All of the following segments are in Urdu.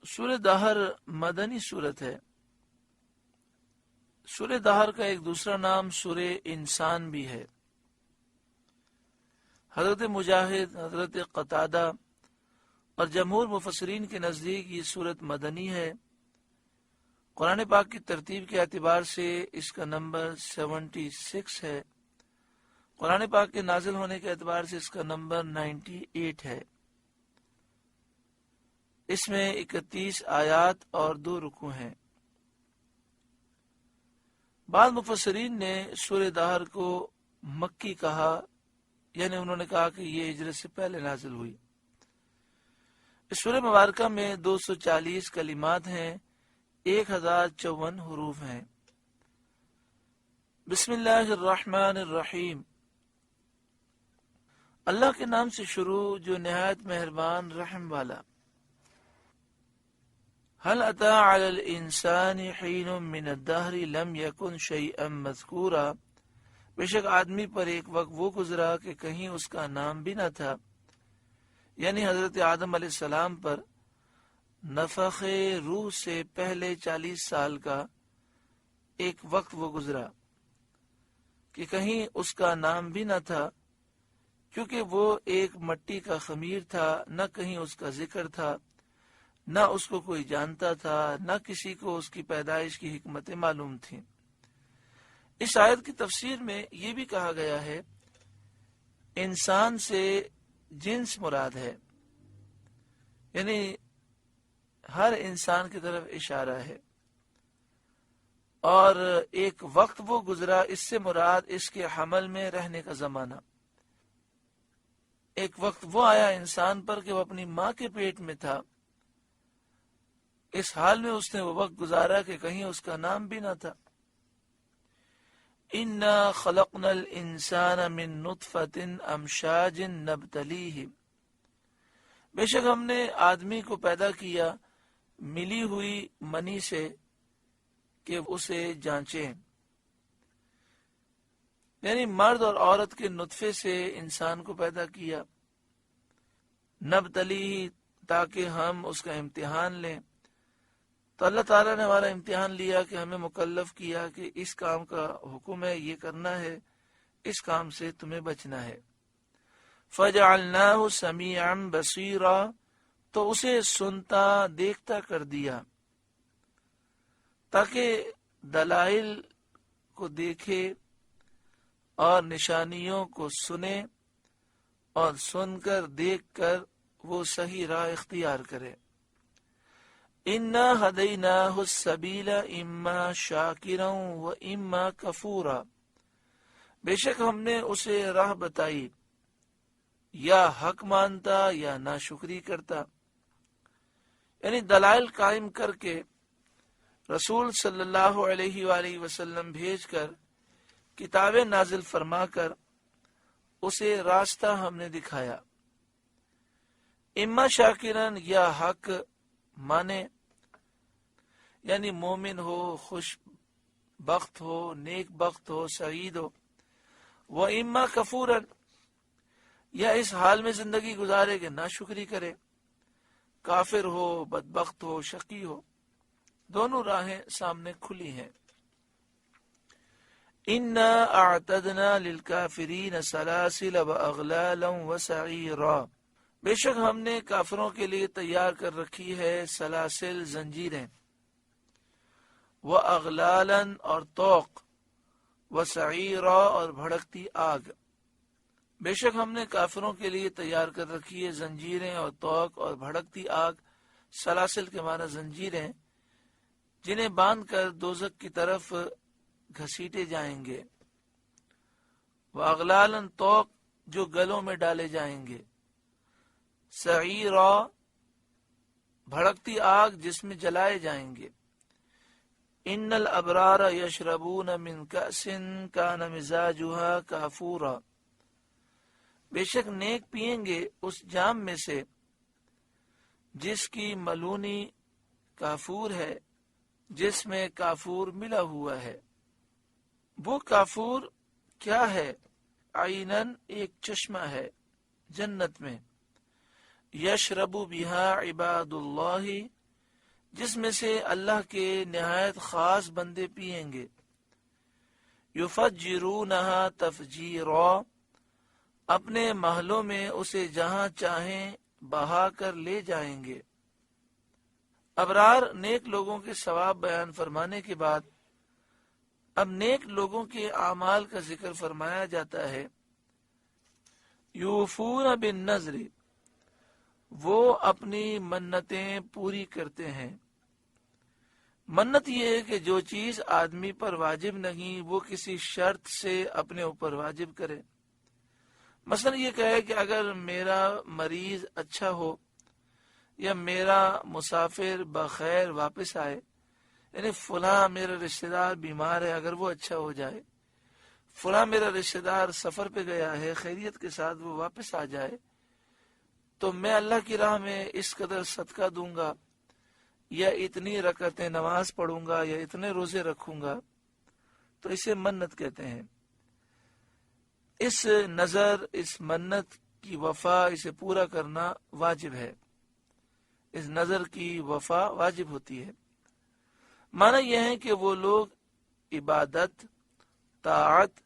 سورہ دہر مدنی سورت ہے۔ سورہ دہر کا ایک دوسرا نام سورہ انسان بھی ہے۔ حضرت مجاہد، حضرت قتادہ اور جمہور مفسرین کے نزدیک یہ سورت مدنی ہے۔ قرآن پاک کی ترتیب کے اعتبار سے اس کا نمبر 76 ہے۔ قرآن پاک کے نازل ہونے کے اعتبار سے اس کا نمبر 98 ہے۔ اس میں 31 آیات اور 2 رکوع ہیں۔ بعض مفسرین نے سورہ دہر کو مکی کہا، یعنی انہوں نے کہا کہ یہ ہجرت سے پہلے نازل ہوئی۔ اس سورہ مبارکہ میں 240 کلمات ہیں، 1054 حروف ہیں۔ بسم اللہ الرحمن الرحیم۔ اللہ کے نام سے شروع جو نہایت مہربان رحم والا۔ هل اتى على الانسان حين من الدهر لم يكن شيئا مذكورا، بے شک آدمی پر ایک وقت وہ گزرا کہ کہیں اس کا نام بھی نہ تھا، یعنی حضرت آدم علیہ السلام پر نفخ روح سے پہلے 40 سال کا ایک وقت وہ گزرا کہ کہیں اس کا نام بھی نہ تھا، کیونکہ وہ ایک مٹی کا خمیر تھا، نہ کہیں اس کا ذکر تھا، نہ اس کو کوئی جانتا تھا، نہ کسی کو اس کی پیدائش کی حکمتیں معلوم تھیں۔ اس آیت کی تفسیر میں یہ بھی کہا گیا ہے انسان سے جنس مراد ہے، یعنی ہر انسان کی طرف اشارہ ہے، اور ایک وقت وہ گزرا، اس سے مراد اس کے حمل میں رہنے کا زمانہ۔ ایک وقت وہ آیا انسان پر کہ وہ اپنی ماں کے پیٹ میں تھا، اس حال میں اس نے وہ وقت گزارا کہ کہیں اس کا نام بھی نہ تھا۔ اِنَّا خَلَقْنَا الْإِنسَانَ مِن نُطْفَةٍ أَمْشَاجٍ نَبْتَلِيهِ، بے شک ہم نے آدمی کو پیدا کیا ملی ہوئی منی سے کہ اسے جانچیں، یعنی مرد اور عورت کے نطفے سے انسان کو پیدا کیا، نبتلیہ تاکہ ہم اس کا امتحان لیں۔ تو اللہ تعالیٰ نے ہمارا امتحان لیا کہ ہمیں مکلف کیا کہ اس کام کا حکم ہے، یہ کرنا ہے، اس کام سے تمہیں بچنا ہے۔ فَجَعَلْنَاهُ سَمِيعًا بَصِيرًا، تو اسے سنتا دیکھتا کر دیا تاکہ دلائل کو دیکھے اور نشانیوں کو سنے، اور سن کر دیکھ کر وہ صحیح راہ اختیار کرے۔ اِنَّا هَدَيْنَاهُ السَّبِيلَ إِمَّا شَاكِرًا وَإِمَّا كَفُورًا، بے شک ہم نے اسے راہ بتائی، یا حق مانتا یا ناشکری کرتا، یعنی دلائل قائم کر کے رسول صلی اللہ علیہ وآلہ وسلم بھیج کر، کتابیں نازل فرما کر اسے راستہ ہم نے دکھایا۔ اما شاکرن، یا حق مانے، یعنی مومن ہو، خوش بخت ہو، نیک بخت ہو، سعید ہو، وہ اما کفورن، یا اس حال میں زندگی گزارے کہ ناشکری کرے، کافر ہو، بدبخت ہو، شقی ہو، دونوں راہیں سامنے کھلی ہیں۔ اِنَّا أَعْتَدْنَا لِلْكَافِرِينَ سَلَاسِلَ وَأَغْلَالًا وَسَعِيرًا، بے شک ہم نے کافروں کے لیے تیار کر رکھی ہے سلاسل، زنجیریں، وَأَغْلَالًا اور طوق، وَسَعِيرًا اور بھڑکتی آگ۔ بے شک ہم نے کافروں کے لیے تیار کر رکھی ہے زنجیریں اور طوق اور بھڑکتی آگ۔ سلاسل کے معنی زنجیریں، جنہیں باندھ کر دوزخ کی طرف گھسیٹے جائیں گے، وَأَغْلَالًا طوق جو گلوں میں ڈالے جائیں گے، سعیرا بھڑکتی آگ جس میں جلائے جائیں گے۔ ان الابرار یشربون من کأس کان مزاجها کافورا، بے شک نیک پئیں گے اس جام میں سے جس کی ملونی کافور ہے، جس میں کافور ملا ہوا ہے۔ وہ کافور کیا ہے؟ عینن ایک چشمہ ہے جنت میں، یشرب بہا عباد اللہ، جس میں سے اللہ کے نہایت خاص بندے پئیں گے۔ یفجرونہا تفجیرا، اپنے محلوں میں اسے جہاں چاہیں بہا کر لے جائیں گے۔ ابرار نیک لوگوں کے ثواب بیان فرمانے کے بعد اب نیک لوگوں کے اعمال کا ذکر فرمایا جاتا ہے۔ یوفون بالنذر، وہ اپنی منتیں پوری کرتے ہیں۔ منت یہ ہے کہ جو چیز آدمی پر واجب نہیں وہ کسی شرط سے اپنے اوپر واجب کرے۔ مثلا یہ کہے کہ اگر میرا مریض اچھا ہو یا میرا مسافر بخیر واپس آئے، یعنی فلاں میرا رشتہ دار بیمار ہے، اگر وہ اچھا ہو جائے، فلاں میرا رشتہ دار سفر پہ گیا ہے، خیریت کے ساتھ وہ واپس آ جائے، تو میں اللہ کی راہ میں اس قدر صدقہ دوں گا، یا اتنی رکعتیں نماز پڑھوں گا، یا اتنے روزے رکھوں گا، تو اسے منت کہتے ہیں۔ اس نظر، اس منت کی وفا، اسے پورا کرنا واجب ہے۔ اس نظر کی وفا واجب ہوتی ہے۔ معنی یہ ہے کہ وہ لوگ عبادت، طاعت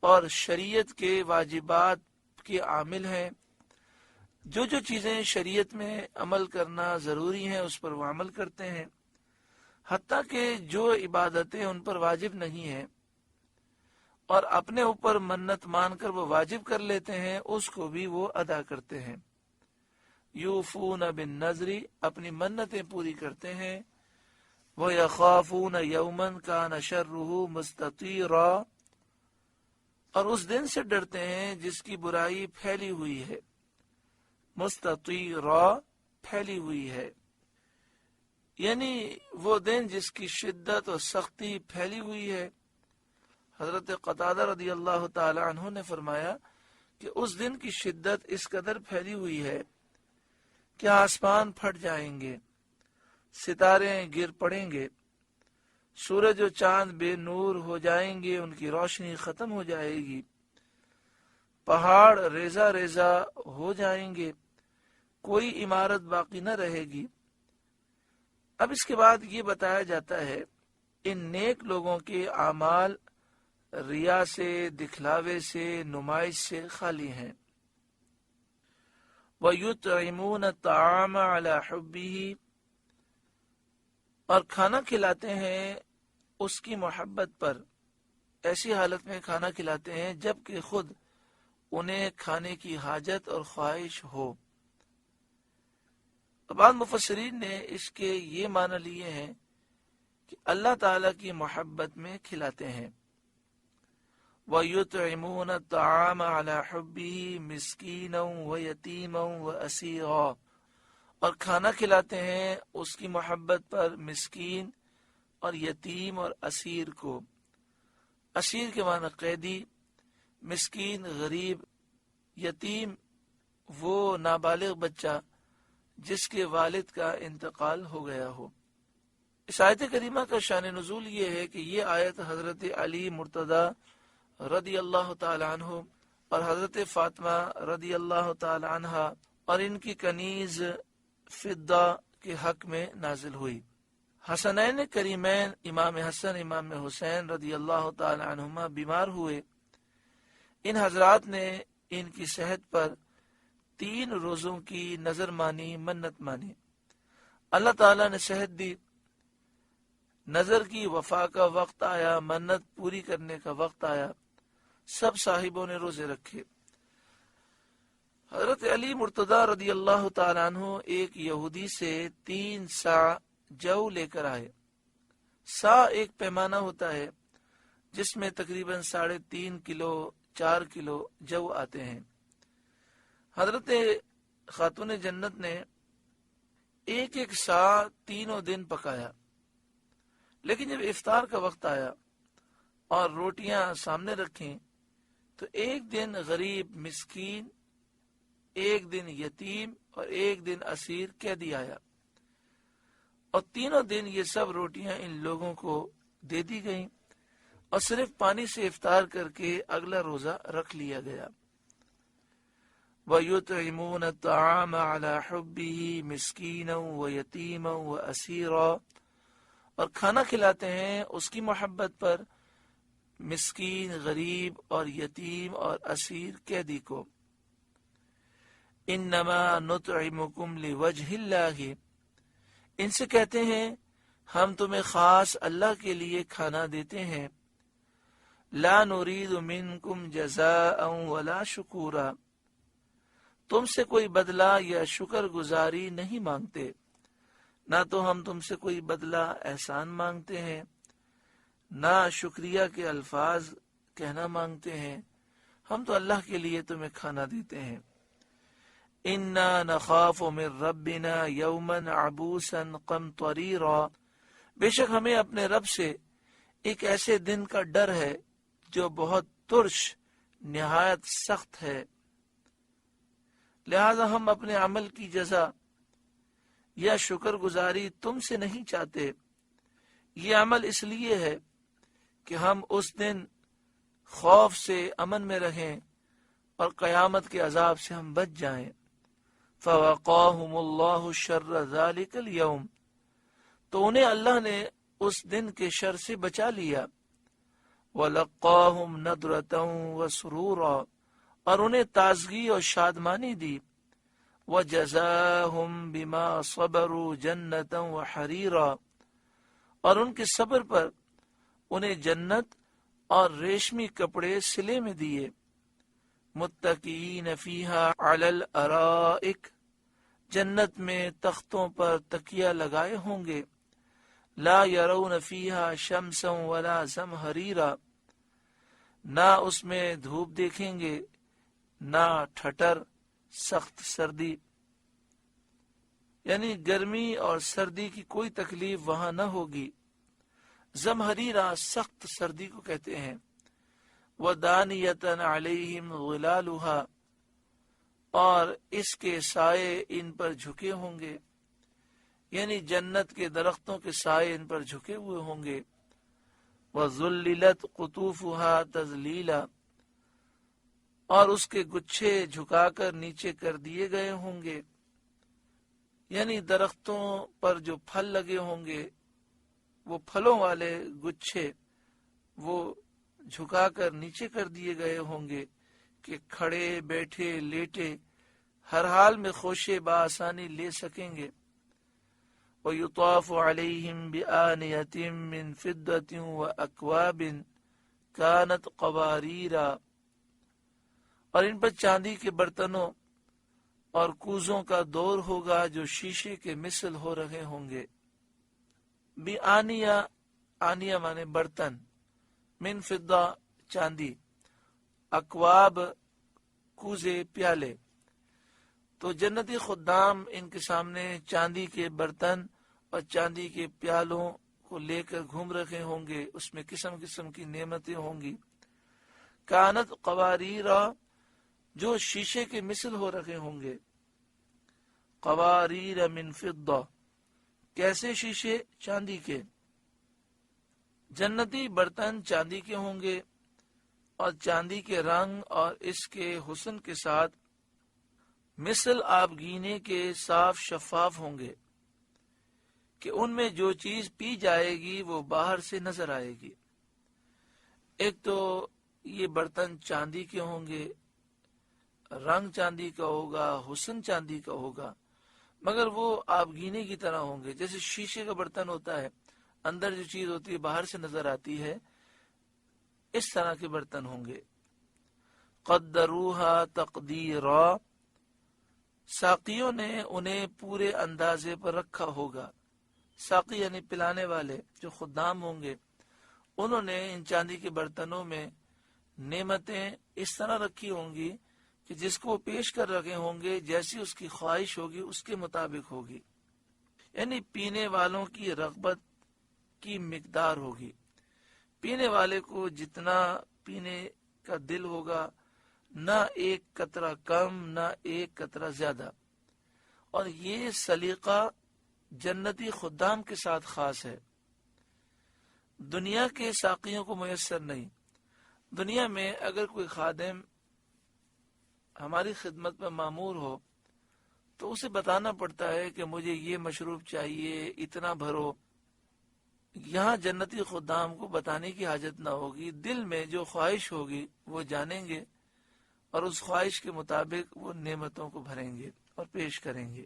اور شریعت کے واجبات کے عامل ہیں۔ جو جو چیزیں شریعت میں عمل کرنا ضروری ہیں اس پر وہ عمل کرتے ہیں، حتیٰ کہ جو عبادتیں ان پر واجب نہیں ہیں اور اپنے اوپر منت مان کر وہ واجب کر لیتے ہیں، اس کو بھی وہ ادا کرتے ہیں۔ یوفون بالنذر، اپنی منتیں پوری کرتے ہیں۔ وَيَخَافُونَ يَوْمًا كَانَ شَرُّهُ مُسْتَطِيرًا، اور اس دن سے ڈرتے ہیں جس کی برائی پھیلی ہوئی ہے۔ مستطیرا، پھیلی ہوئی ہے، یعنی وہ دن جس کی شدت اور سختی پھیلی ہوئی ہے۔ حضرت قتادہ رضی اللہ تعالی عنہ نے فرمایا کہ اس دن کی شدت اس قدر پھیلی ہوئی ہے کہ آسمان پھٹ جائیں گے، ستارے گر پڑیں گے، سورج و چاند بے نور ہو جائیں گے، ان کی روشنی ختم ہو جائے گی، پہاڑ ریزہ ریزہ ہو جائیں گے، کوئی عمارت باقی نہ رہے گی۔ اب اس کے بعد یہ بتایا جاتا ہے ان نیک لوگوں کے اعمال ریا سے، دکھلاوے سے، نمائش سے خالی ہیں۔ وَيُطْعِمُونَ الطَّعَامَ عَلَى حُبِّهِ، اور کھانا کھلاتے ہیں اس کی محبت پر، ایسی حالت میں کھانا کھلاتے ہیں جبکہ خود انہیں کھانے کی حاجت اور خواہش ہو۔ بعض مفسرین نے اس کے یہ معنی لیے ہیں کہ اللہ تعالیٰ کی محبت میں کھلاتے ہیں۔ وَيُطْعِمُونَ الطَّعَامَ عَلَى حُبِّهِ مِسْكِينًا وَيَتِيمًا وَأَسِيرًا، اور کھانا کھلاتے ہیں اس کی محبت پر مسکین اور یتیم اور اسیر کو۔ اسیر کے معنی قیدی، مسکین غریب، یتیم وہ نابالغ بچہ جس کے والد کا انتقال ہو گیا ہو۔ اس آیت کریمہ کا شان نزول یہ ہے کہ یہ آیت حضرت علی مرتضی رضی اللہ تعالی عنہ اور حضرت فاطمہ رضی اللہ تعالی عنہا اور ان کی کنیز فضہ کے حق میں نازل ہوئی۔ حسنین کریمین امام حسن امام حسین رضی اللہ تعالی عنہما بیمار ہوئے۔ ان حضرات نے ان کی صحت پر 3 روزوں کی نظر مانی، منت مانی۔ اللہ تعالیٰ نے صحت دی، نظر کی وفا کا وقت آیا، منت پوری کرنے کا وقت آیا، سب صاحبوں نے روزے رکھے۔ حضرت علی مرتضی رضی اللہ تعالیٰ عنہ ایک یہودی سے 3 سا جو لے کر آئے۔ سا ایک پیمانہ ہوتا ہے جس میں تقریباً 3.5 کلو 4 کلو جو آتے ہیں۔ حضرت خاتون جنت نے ایک ایک سا 3 دن پکایا، لیکن جب افطار کا وقت آیا اور روٹیاں سامنے رکھیں تو ایک دن غریب مسکین، ایک دن یتیم اور ایک دن اسیر قیدی آیا، اور 3 دن یہ سب روٹیاں ان لوگوں کو دے دی گئیں اور صرف پانی سے افطار کر کے اگلا روزہ رکھ لیا گیا۔ وَيُطْعِمُونَ الطَّعَامَ عَلَى حُبِّهِ مِسْكِينًا وَيَتِيمًا وَأَسِيرًا، اور کھانا کھلاتے ہیں اس کی محبت پر مسکین، غریب اور یتیم اور اسیر قیدی کو۔ انما نطعمکم لوجہ اللہ، ان سے کہتے ہیں ہم تمہیں خاص اللہ کے لیے کھانا دیتے ہیں۔ لا نرید منکم جزاء ولا شکورا، تم سے کوئی بدلہ یا شکر گزاری نہیں مانگتے، نہ تو ہم تم سے کوئی بدلہ احسان مانگتے ہیں، نہ شکریہ کے الفاظ کہنا مانگتے ہیں، ہم تو اللہ کے لیے تمہیں کھانا دیتے ہیں۔ انا نخاف من ربنا یوما عبوسا قمطریرا، بے شک ہمیں اپنے رب سے ایک ایسے دن کا ڈر ہے جو بہت ترش، نہایت سخت ہے، لہذا ہم اپنے عمل کی جزا یا شکر گزاری تم سے نہیں چاہتے۔ یہ عمل اس لیے ہے کہ ہم اس دن خوف سے امن میں رہیں اور قیامت کے عذاب سے ہم بچ جائیں۔ فَوَقَاهُمُ اللَّهُ شَرَّ ذَلِكَ الْيَوْمِ، تو انہیں اللہ نے اس دن کے شر سے بچا لیا۔ وَلَقَّاهُمْ نَضْرَةً وَسُرُورًا، اور انہیں تازگی اور شادمانی دی۔ وَجَزَاهُمْ بِمَا صَبَرُوا جَنَّةً وَحَرِيرًا، اور ان کے صبر پر انہیں جنت اور ریشمی کپڑے صلے میں دیے۔ متکئین فیہا علی الارائک، جنت میں تختوں پر تکیہ لگائے ہوں گے۔ لا یرون فیہا شمسا ولا زمہریرا، نہ اس میں دھوپ دیکھیں گے نہ ٹھٹر سخت سردی، یعنی گرمی اور سردی کی کوئی تکلیف وہاں نہ ہوگی۔ زمہریرا سخت سردی کو کہتے ہیں۔ وَدَانِيَةً عَلَيْهِمْ ظِلَالُهَا، اور اس کے سائے ان پر جھکے ہوں گے، یعنی جنت کے درختوں کے سائے ان پر جھکے ہوئے ہوں گے۔ وَذُلِّلَتْ قُطُوفُهَا تَذْلِيلًا، اور اس کے گچھے جھکا کر نیچے کر دیے گئے ہوں گے، یعنی درختوں پر جو پھل لگے ہوں گے وہ پھلوں والے گچھے وہ جھکا کر نیچے کر دیے گئے ہوں گے کہ کھڑے بیٹھے لیٹے ہر حال میں خوشے بآسانی لے سکیں گے۔ وَيُطَافُ عَلَيْهِمْ بِآنِيَةٍ مِّن فِضَّةٍ وَأَكْوَابٍ كَانَتْ قَوَارِيرَا، اور ان پر چاندی کے برتنوں اور کوزوں کا دور ہوگا جو شیشے کے مثل ہو رہے ہوں گے۔ بِآنِیہ، آنیہ مانے برتن، من فضہ چاندی، اکواب کوزے پیالے، تو جنتی خدام ان کے سامنے چاندی کے برتن اور چاندی کے پیالوں کو لے کر گھوم رہے ہوں گے، اس میں قسم قسم کی نعمتیں ہوں گی۔ کانت قواریرا، جو شیشے کے مثل ہو رہے ہوں گے۔ قواریر من فضہ، کیسے شیشے؟ چاندی کے۔ جنتی برتن چاندی کے ہوں گے اور چاندی کے رنگ اور اس کے حسن کے ساتھ مثل آبگینے کے صاف شفاف ہوں گے کہ ان میں جو چیز پی جائے گی وہ باہر سے نظر آئے گی۔ ایک تو یہ برتن چاندی کے ہوں گے، رنگ چاندی کا ہوگا، حسن چاندی کا ہوگا، مگر وہ آبگینے کی طرح ہوں گے، جیسے شیشے کا برتن ہوتا ہے، اندر جو چیز ہوتی ہے باہر سے نظر آتی ہے، اس طرح کے برتن ہوں گے۔ قدروها تقدیرا، ساقیوں نے انہیں پورے اندازے پر رکھا ہوگا۔ ساقی یعنی پلانے والے جو خدام ہوں گے، انہوں نے ان چاندی کے برتنوں میں نعمتیں اس طرح رکھی ہوں گی کہ جس کو پیش کر رکھے ہوں گے جیسی اس کی خواہش ہوگی اس کے مطابق ہوگی، یعنی پینے والوں کی رغبت کی مقدار ہوگی۔ پینے والے کو جتنا پینے کا دل ہوگا، نہ ایک قطرہ کم نہ ایک قطرہ زیادہ، اور یہ سلیقہ جنتی خدام کے ساتھ خاص ہے، دنیا کے ساقیوں کو میسر نہیں۔ دنیا میں اگر کوئی خادم ہماری خدمت میں مامور ہو تو اسے بتانا پڑتا ہے کہ مجھے یہ مشروب چاہیے، اتنا بھرو۔ یہاں جنتی خدام کو بتانے کی حاجت نہ ہوگی، دل میں جو خواہش ہوگی وہ جانیں گے اور اس خواہش کے مطابق وہ نعمتوں کو بھریں گے اور پیش کریں گے۔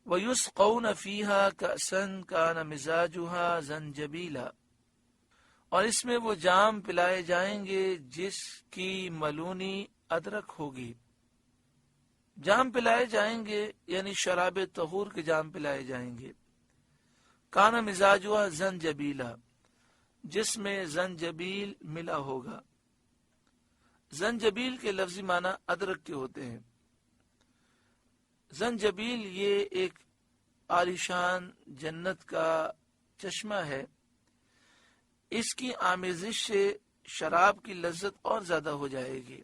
وَيُسْقَوْنَ فِيهَا كَأْسًا كَانَ مِزَاجُهَا زَنْجَبِيلًا، اور اس میں وہ جام پلائے جائیں گے جس کی ملونی ادرک ہوگی۔ جام پلائے جائیں گے یعنی شراب طہور کے جام پلائے جائیں گے۔ کانا مزاجها زنجبیلا، جس میں زنجبیل ملا ہوگا۔ زنجبیل کے لفظی معنی ادرک کے ہوتے ہیں۔ زنجبیل یہ ایک عالیشان جنت کا چشمہ ہے، اس کی آمیزش سے شراب کی لذت اور زیادہ ہو جائے گی۔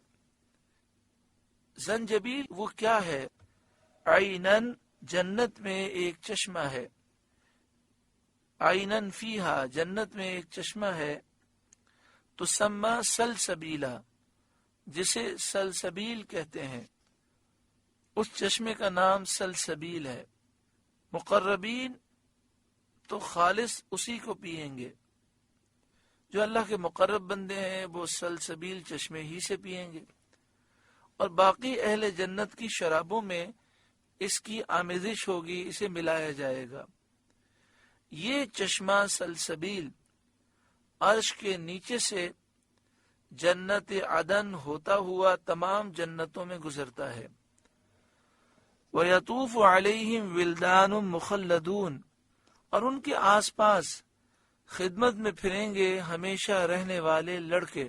زنجبیل وہ کیا ہے؟ عینن، جنت میں ایک چشمہ ہے۔ عینن فیہا، جنت میں ایک چشمہ ہے۔ تسمى سلسبیلا، جسے سلسبیل کہتے ہیں، اس چشمے کا نام سلسبیل ہے۔ مقربین تو خالص اسی کو پیئیں گے، جو اللہ کے مقرب بندے ہیں وہ سلسبیل چشمے ہی سے پیئیں گے، اور باقی اہل جنت کی شرابوں میں اس کی آمیزش ہوگی، اسے ملایا جائے گا۔ یہ چشمہ سلسبیل عرش کے نیچے سے جنت عدن ہوتا ہوا تمام جنتوں میں گزرتا ہے۔ وَيَطُوفُ عَلَيْهِمْ وِلْدَانٌ مُخَلَّدُونَ، اور ان کے آس پاس خدمت میں پھریں گے ہمیشہ رہنے والے لڑکے،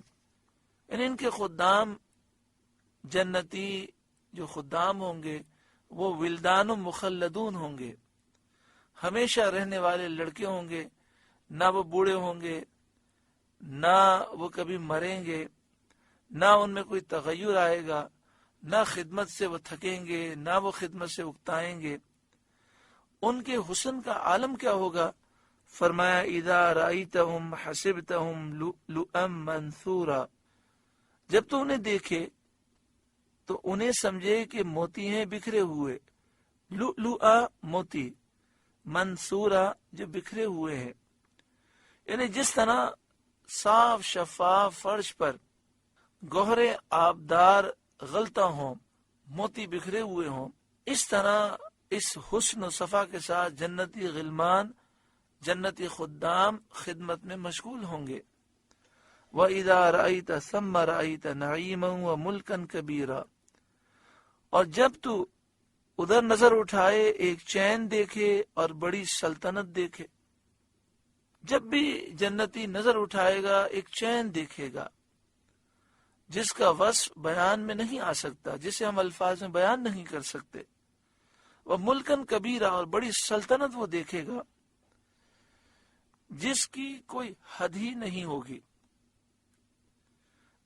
یعنی ان کے خدام، جنتی جو خدام ہوں گے وہ ولدان مخلدون ہوں گے، ہمیشہ رہنے والے لڑکے ہوں گے، نہ وہ بوڑھے ہوں گے، نہ وہ کبھی مریں گے، نہ ان میں کوئی تغیر آئے گا، نہ خدمت سے وہ تھکیں گے، نہ وہ خدمت سے اکتائیں گے۔ ان کے حسن کا عالم کیا ہوگا؟ فرمایا اذا رأیتہم حسبتہم لؤلؤا منثورا، جب تو انہیں دیکھے تو انہیں سمجھے کہ موتی ہیں بکھرے ہوئے۔ لؤلؤا موتی، منثورا جو بکھرے ہوئے ہیں، یعنی جس طرح صاف شفاف فرش پر گوہرے آبدار غلطہ ہوں، موتی بکھرے ہوئے ہوں، اس طرح اس حسن و صفا کے ساتھ جنتی غلمان، جنتی خدام خدمت میں مشغول ہوں گے۔ وَإِذَا رَأَيْتَ ثَمَّ رَأَيْتَ نَعِيمًا وَمُلْكًا كَبِيرًا، اور جب تو ادھر نظر اٹھائے ایک چین دیکھے اور بڑی سلطنت دیکھے۔ جب بھی جنتی نظر اٹھائے گا ایک چین دیکھے گا جس کا وصف بیان میں نہیں آ سکتا، جسے ہم الفاظ میں بیان نہیں کر سکتے۔ وہ ملکن کبیرہ، اور بڑی سلطنت وہ دیکھے گا جس کی کوئی حد ہی نہیں ہوگی،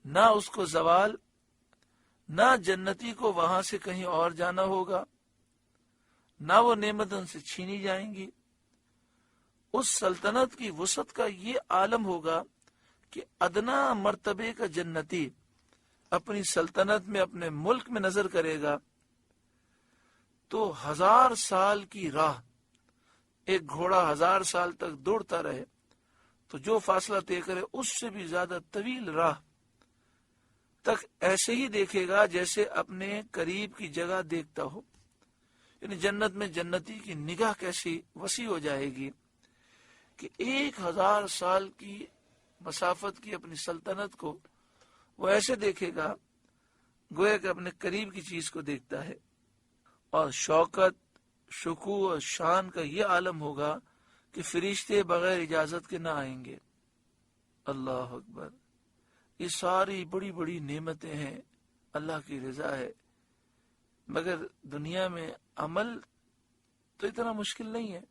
نہ اس کو زوال، نہ جنتی کو وہاں سے کہیں اور جانا ہوگا، نہ وہ نعمت ان سے چھینی جائیں گی۔ اس سلطنت کی وسعت کا یہ عالم ہوگا کہ ادنا مرتبے کا جنتی اپنی سلطنت میں، اپنے ملک میں نظر کرے گا تو 1000 سال کی راہ، ایک گھوڑا 1000 سال تک دوڑتا رہے تو جو فاصلہ طے کرے اس سے بھی زیادہ طویل راہ تک ایسے ہی دیکھے گا جیسے اپنے قریب کی جگہ دیکھتا ہو۔ یعنی جنت میں جنتی کی نگاہ کیسی وسیع ہو جائے گی کہ 1000 سال کی مسافت کی اپنی سلطنت کو وہ ایسے دیکھے گا گویا کہ اپنے قریب کی چیز کو دیکھتا ہے۔ اور شوکت، شکوہ اور شان کا یہ عالم ہوگا کہ فرشتے بغیر اجازت کے نہ آئیں گے۔ اللہ اکبر، یہ ساری بڑی بڑی نعمتیں ہیں، اللہ کی رضا ہے، مگر دنیا میں عمل تو اتنا مشکل نہیں ہے۔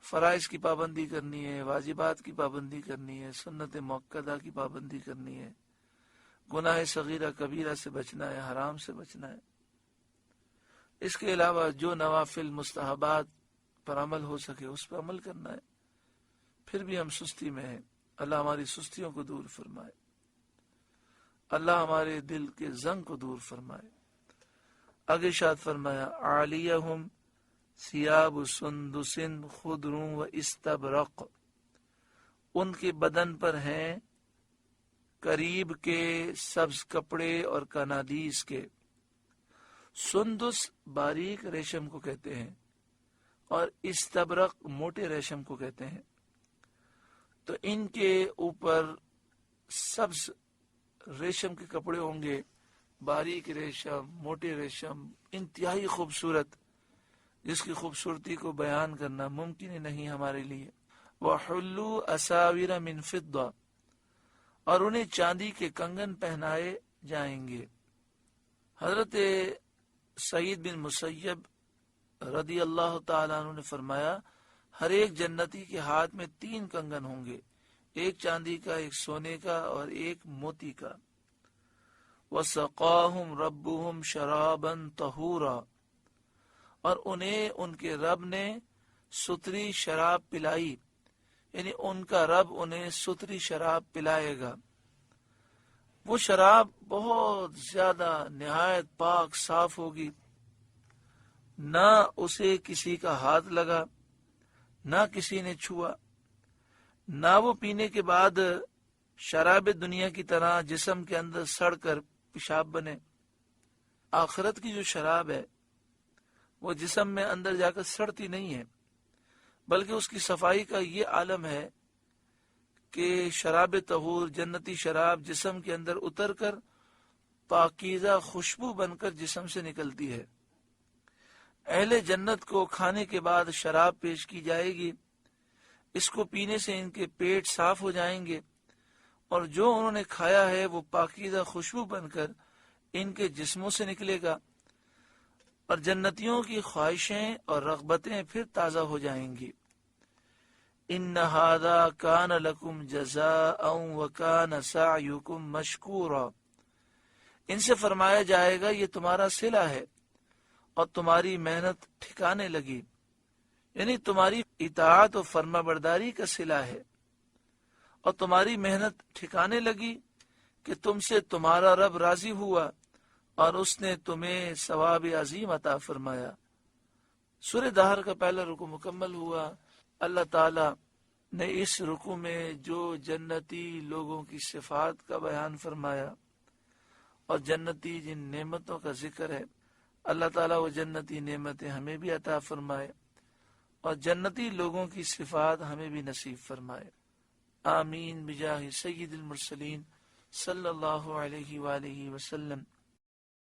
فرائض کی پابندی کرنی ہے، واجبات کی پابندی کرنی ہے، سنت موقدہ کی پابندی کرنی ہے، گناہ صغیرہ کبیرہ سے بچنا ہے، حرام سے بچنا ہے۔ اس کے علاوہ جو نوافل مستحبات پر عمل ہو سکے اس پر عمل کرنا ہے۔ پھر بھی ہم سستی میں ہیں، اللہ ہماری سستیوں کو دور فرمائے۔ اللہ ہمارے دل کے زنگ کو دور فرمائے۔ آگے ارشاد فرمایا عالیہم ثیاب سندس خضر و استبرق، ان کے بدن پر ہیں قریب کے سبز کپڑے اور کنادیس کے۔ سندس باریک ریشم کو کہتے ہیں اور استبرق موٹے ریشم کو کہتے ہیں۔ تو ان کے اوپر سبز ریشم کے کپڑے ہوں گے، باریک ریشم، موٹے ریشم، انتہائی خوبصورت، جس کی خوبصورتی کو بیان کرنا ممکن ہی نہیں ہمارے لیے۔ وَحُلُّوا أَسَاوِرَ مِن فِضَّةٍ، اور انہیں چاندی کے کنگن پہنائے جائیں گے۔ حضرت سعید بن مسیب رضی اللہ تعالیٰ عنہ نے فرمایا ہر ایک جنتی کے ہاتھ میں 3 کنگن ہوں گے، ایک چاندی کا، ایک سونے کا اور ایک موتی کا۔ وَسَقَاهُمْ رَبُّهُمْ شَرَابًا طَهُورًا، اور انہیں ان کے رب نے ستری شراب پلائی، یعنی ان کا رب انہیں ستری شراب پلائے گا۔ وہ شراب بہت زیادہ نہایت پاک صاف ہوگی، نہ اسے کسی کا ہاتھ لگا، نہ کسی نے چھوا، نہ وہ پینے کے بعد شراب دنیا کی طرح جسم کے اندر سڑ کر پیشاب بنے۔ آخرت کی جو شراب ہے وہ جسم میں اندر جا کر سڑتی نہیں ہے، بلکہ اس کی صفائی کا یہ عالم ہے کہ شراب طہور، جنتی شراب جسم کے اندر اتر کر پاکیزہ خوشبو بن کر جسم سے نکلتی ہے۔ اہل جنت کو کھانے کے بعد شراب پیش کی جائے گی، اس کو پینے سے ان کے پیٹ صاف ہو جائیں گے، اور جو انہوں نے کھایا ہے وہ پاکیزہ خوشبو بن کر ان کے جسموں سے نکلے گا، اور جنتیوں کی خواہشیں اور رغبتیں پھر تازہ ہو جائیں گی۔ ان ھذا کان لکم جزاء وکان سعیکم مشکورا، ان سے فرمایا جائے گا یہ تمہارا صلہ ہے اور تمہاری محنت ٹھکانے لگی، یعنی تمہاری اطاعت و فرما برداری کا صلہ ہے، اور تمہاری محنت ٹھکانے لگی کہ تم سے تمہارا رب راضی ہوا اور اس نے تمہیں ثواب عظیم عطا فرمایا۔ سورہ دہر کا پہلا رکوع مکمل ہوا۔ اللہ تعالی نے اس رکوع میں جو جنتی لوگوں کی صفات کا بیان فرمایا اور جنتی جن نعمتوں کا ذکر ہے، اللہ تعالیٰ وہ جنتی نعمتیں ہمیں بھی عطا فرمائے اور جنتی لوگوں کی صفات ہمیں بھی نصیب فرمائے۔ آمین بجاہ سید المرسلین صلی اللہ علیہ وآلہ وسلم۔